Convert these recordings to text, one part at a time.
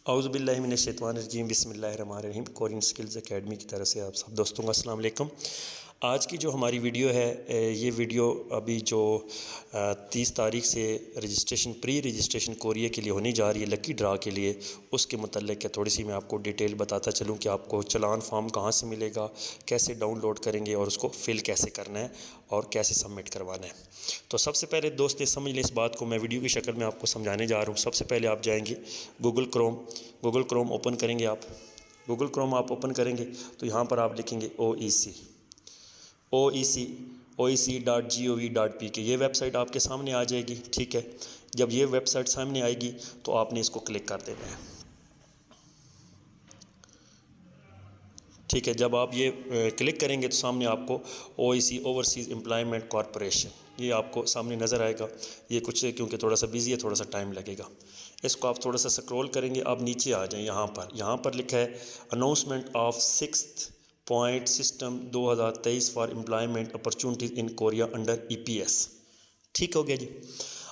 اعوذ باللہ من الشیطان الرجیم بسم اللہ الرحمن الرحیم کورین سکلز اکیڈمی کی طرف سے آپ سب دوستوں کو السلام علیکم۔ آج کی جو ہماری ویڈیو ہے یہ ویڈیو ابھی جو 30 تاریخ سے رجسٹریشن پری رجسٹریشن کوریا کے لیے ہونے جا رہی ہے لکی ڈرا کے لیے، اس کے متعلق ہے تھوڑی سی میں آپ کو ڈیٹیل بتاتا چلوں کہ آپ کو چلان فارم کہاں سے ملے گا، کیسے ڈاؤن لوڈ کریں گے اور اس کو فل کیسے کرنا ہے اور کیسے سبمٹ کروانا ہے۔ تو سب سے پہلے دوست سمجھ لیں اس بات کو، میں ویڈیو کی شکل میں آپ کو سمجھانے جا رہا ہوں۔ سب سے پہلے آپ جائیں گے گوگل کروم اوپن کریں گے۔ آپ گوگل کروم آپ اوپن کریں گے تو یہاں پر آپ لکھیں گے oec.gov.pk، یہ ویب سائٹ آپ کے سامنے آ جائے گی۔ ٹھیک ہے، جب یہ ویب سائٹ سامنے آئے گی تو آپ نے اس کو کلک کر دینا ہے۔ ٹھیک ہے، جب آپ یہ کلک کریں گے تو سامنے آپ کو OEC اوورسیز امپلائمنٹ کارپوریشن یہ آپ کو سامنے نظر آئے گا۔ یہ کچھ کیونکہ تھوڑا سا بزی ہے، تھوڑا سا ٹائم لگے گا۔ اس کو آپ تھوڑا سا سکرول کریں گے، آپ نیچے آ جائیں۔ یہاں پر لکھا ہے announcement of 6th point system 2023 for employment opportunities in Korea under EPS۔ ٹھیک ہو گیا جی۔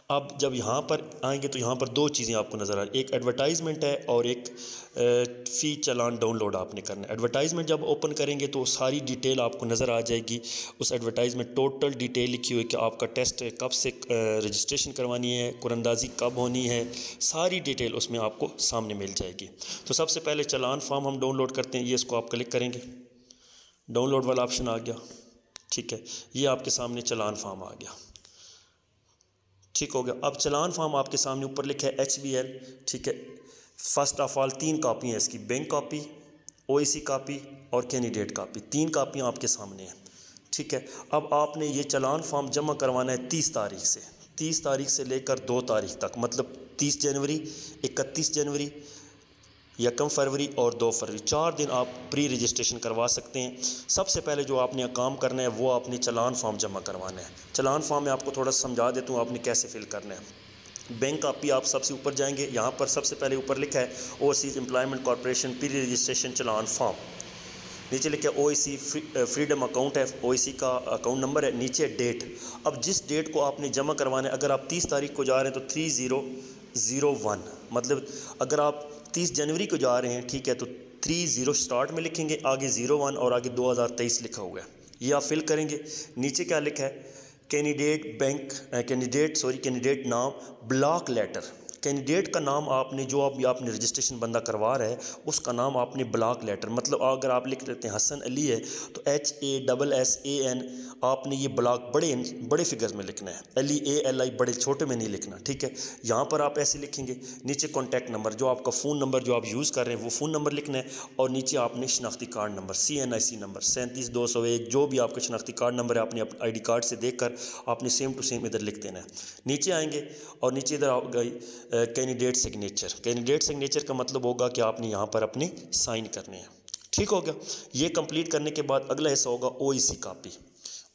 اب جب یہاں پر آئیں گے تو یہاں پر دو چیزیں آپ کو نظر آ رہی، ایک ایڈورٹائزمنٹ ہے اور ایک فی چلان ڈاؤن لوڈ آپ نے کرنا ہے۔ ایڈورٹائزمنٹ جب اوپن کریں گے تو ساری ڈیٹیل آپ کو نظر آ جائے گی۔ اس ایڈورٹائزمنٹ ٹوٹل ڈیٹیل لکھی ہوئی کہ آپ کا ٹیسٹ کب سے رجسٹریشن کروانی ہے، قراردادی کب ہونی ہے، ساری ڈیٹیل اس میں آپ کو سامنے مل جائے گی۔ تو سب سے پہلے چلان فارم ہم ڈاؤن لوڈ کرتے ہیں، یہ اس کو آپ کلک کریں گے، ڈاؤن لوڈ والا آپشن آ گیا۔ ٹھیک ہے، یہ آپ کے سامنے چلان فارم آ گیا۔ ٹھیک ہو گیا۔ اب چلان فارم آپ کے سامنے اوپر لکھا ہے HBL۔ ٹھیک ہے، فرسٹ آف آل 3 کاپی ہیں اس کی، بینک کاپی، OEC کاپی اور کینڈیڈیٹ کاپی، 3 کاپیاں آپ کے سامنے ہیں۔ ٹھیک ہے، اب آپ نے یہ چلان فارم جمع کروانا ہے 30 تاریخ سے لے کر 2 تاریخ تک، مطلب 30 جنوری، 31 جنوری، 1 فروری اور 2 فروری، 4 دن آپ پری رجسٹریشن کروا سکتے ہیں۔ سب سے پہلے جو آپ نے کام کرنا ہے وہ آپ نے چلان فارم جمع کروانا ہے۔ چلان فارم میں آپ کو تھوڑا سمجھا دیتا ہوں آپ نے کیسے فل کرنا ہے۔ بینک کاپی آپ سب سے اوپر جائیں گے، یہاں پر سب سے پہلے اوپر لکھا ہے اوورسیز امپلائمنٹ کارپوریشن پری رجسٹریشن چلان فارم، نیچے لکھا ہے OEC فریڈم اکاؤنٹ ہے، OEC کا اکاؤنٹ نمبر ہے، نیچے ڈیٹ۔ اب جس ڈیٹ کو آپ نے جمع کروانا ہے، اگر آپ 30 تاریخ کو جا رہے ہیں تو 3001، مطلب اگر آپ 30 جنوری کو جا رہے ہیں، ٹھیک ہے، تو 30 سٹارٹ میں لکھیں گے، آگے 01 اور آگے 2023 لکھا ہوا ہے، یہ آپ فل کریں گے۔ نیچے کیا لکھا ہے، کینڈیڈیٹ نام بلاک لیٹر، کینڈیڈیٹ کا نام آپ نے جو آپ نے رجسٹریشن بندہ کروا رہا ہے اس کا نام آپ نے بلاک لیٹر، مطلب اگر آپ لکھ لیتے ہیں حسن علی ہے تو HASSAN آپ نے یہ بلاک بڑے فگرز میں لکھنا ہے، LEALI بڑے چھوٹے میں نہیں لکھنا۔ ٹھیک ہے، یہاں پر آپ ایسے لکھیں گے۔ نیچے کانٹیکٹ نمبر، جو آپ کا فون نمبر جو آپ یوز کر رہے ہیں وہ فون نمبر لکھنا ہے، اور نیچے آپ نے شناختی کارڈ نمبر CNIC نمبر 37201 جو بھی آپ کا شناختی کارڈ نمبر ہے آپ نے ID کارڈ سے دیکھ کر آپ نے سیم ٹو سیم ادھر لکھ دینا ہے۔ نیچے آئیں گے اور نیچے ادھر آ گئی کینڈیڈیٹ سگنیچر کا مطلب ہوگا کہ آپ نے یہاں پر اپنے سائن کرنے ہیں۔ ٹھیک ہو گیا، یہ کمپلیٹ کرنے کے بعد اگلا حصہ ہوگا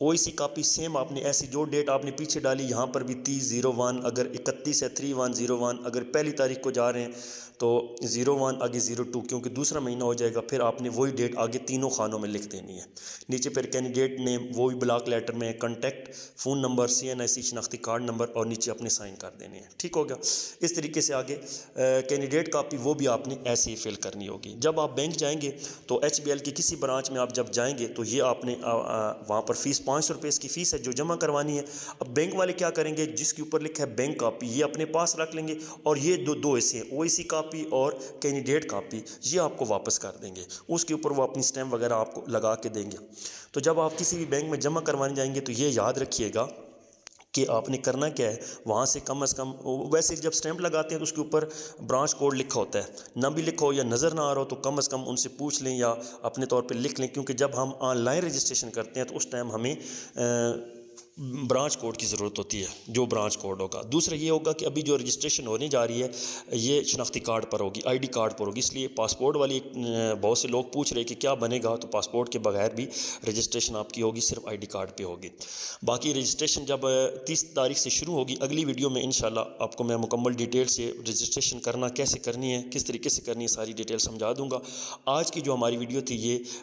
OEC کاپی سیم آپ نے ایسی جو ڈیٹ آپ نے پیچھے ڈالی، یہاں پر بھی 30/01، اگر 31 ہے 31/01، اگر پہلی تاریخ کو جا رہے ہیں تو 01 آگے 02، کیونکہ دوسرا مہینہ ہو جائے گا، پھر آپ نے وہی ڈیٹ آگے تینوں خانوں میں لکھ دینی ہے۔ نیچے پھر کینڈیڈیٹ نیم وہ بھی بلاک لیٹر میں، کنٹیکٹ، فون نمبر، CNIC شناختی کارڈ نمبر، اور نیچے اپنے سائن کر دینے ہیں۔ ٹھیک ہو گیا، اس طریقے سے آگے کینڈیڈیٹ کاپی وہ بھی آپ نے ایسے ہی فل کرنی ہوگی۔ جب آپ بینک جائیں گے تو HBL کی کسی برانچ میں آپ جب جائیں گے تو یہ آپ نے وہاں پر فیس 500 روپے اس کی فیس ہے جو جمع کروانی ہے۔ اب بینک والے کیا کریں گے، جس کے اوپر لکھا ہے بینک کاپی یہ اپنے پاس رکھ لیں گے، اور یہ دو حصے ہیں OEC کاپی اور کینڈیڈیٹ کاپی، یہ آپ کو واپس کر دیں گے، اس کے اوپر وہ اپنی سٹیمپ وغیرہ آپ کو لگا کے دیں گے۔ تو جب آپ کسی بھی بینک میں جمع کروانے جائیں گے تو یہ یاد رکھیے گا کہ آپ نے کرنا کیا ہے، وہاں سے کم از کم، ویسے جب سٹیمپ لگاتے ہیں تو اس کے اوپر برانچ کوڈ لکھا ہوتا ہے، نہ بھی لکھا ہو یا نظر نہ آ رہا ہو تو کم از کم ان سے پوچھ لیں یا اپنے طور پہ لکھ لیں، کیونکہ جب ہم آن لائن رجسٹریشن کرتے ہیں تو اس ٹائم ہمیں برانچ کوڈ کی ضرورت ہوتی ہے، جو برانچ کوڈ ہوگا۔ دوسرا یہ ہوگا کہ ابھی جو رجسٹریشن ہونے جا رہی ہے یہ شناختی کارڈ پر ہوگی، ID کارڈ پر ہوگی، اس لیے پاسپورٹ والی بہت سے لوگ پوچھ رہے کہ کیا بنے گا، تو پاسپورٹ کے بغیر بھی رجسٹریشن آپ کی ہوگی، صرف ID کارڈ پہ ہوگی۔ باقی رجسٹریشن جب 30 تاریخ سے شروع ہوگی، اگلی ویڈیو میں انشاءاللہ آپ کو میں مکمل ڈیٹیل سے رجسٹریشن کرنا کیسے کرنی ہے، کس طریقے سے کرنی ہے، ساری ڈیٹیل سمجھا دوں گا۔ آج کی جو ہماری ویڈیو تھی یہ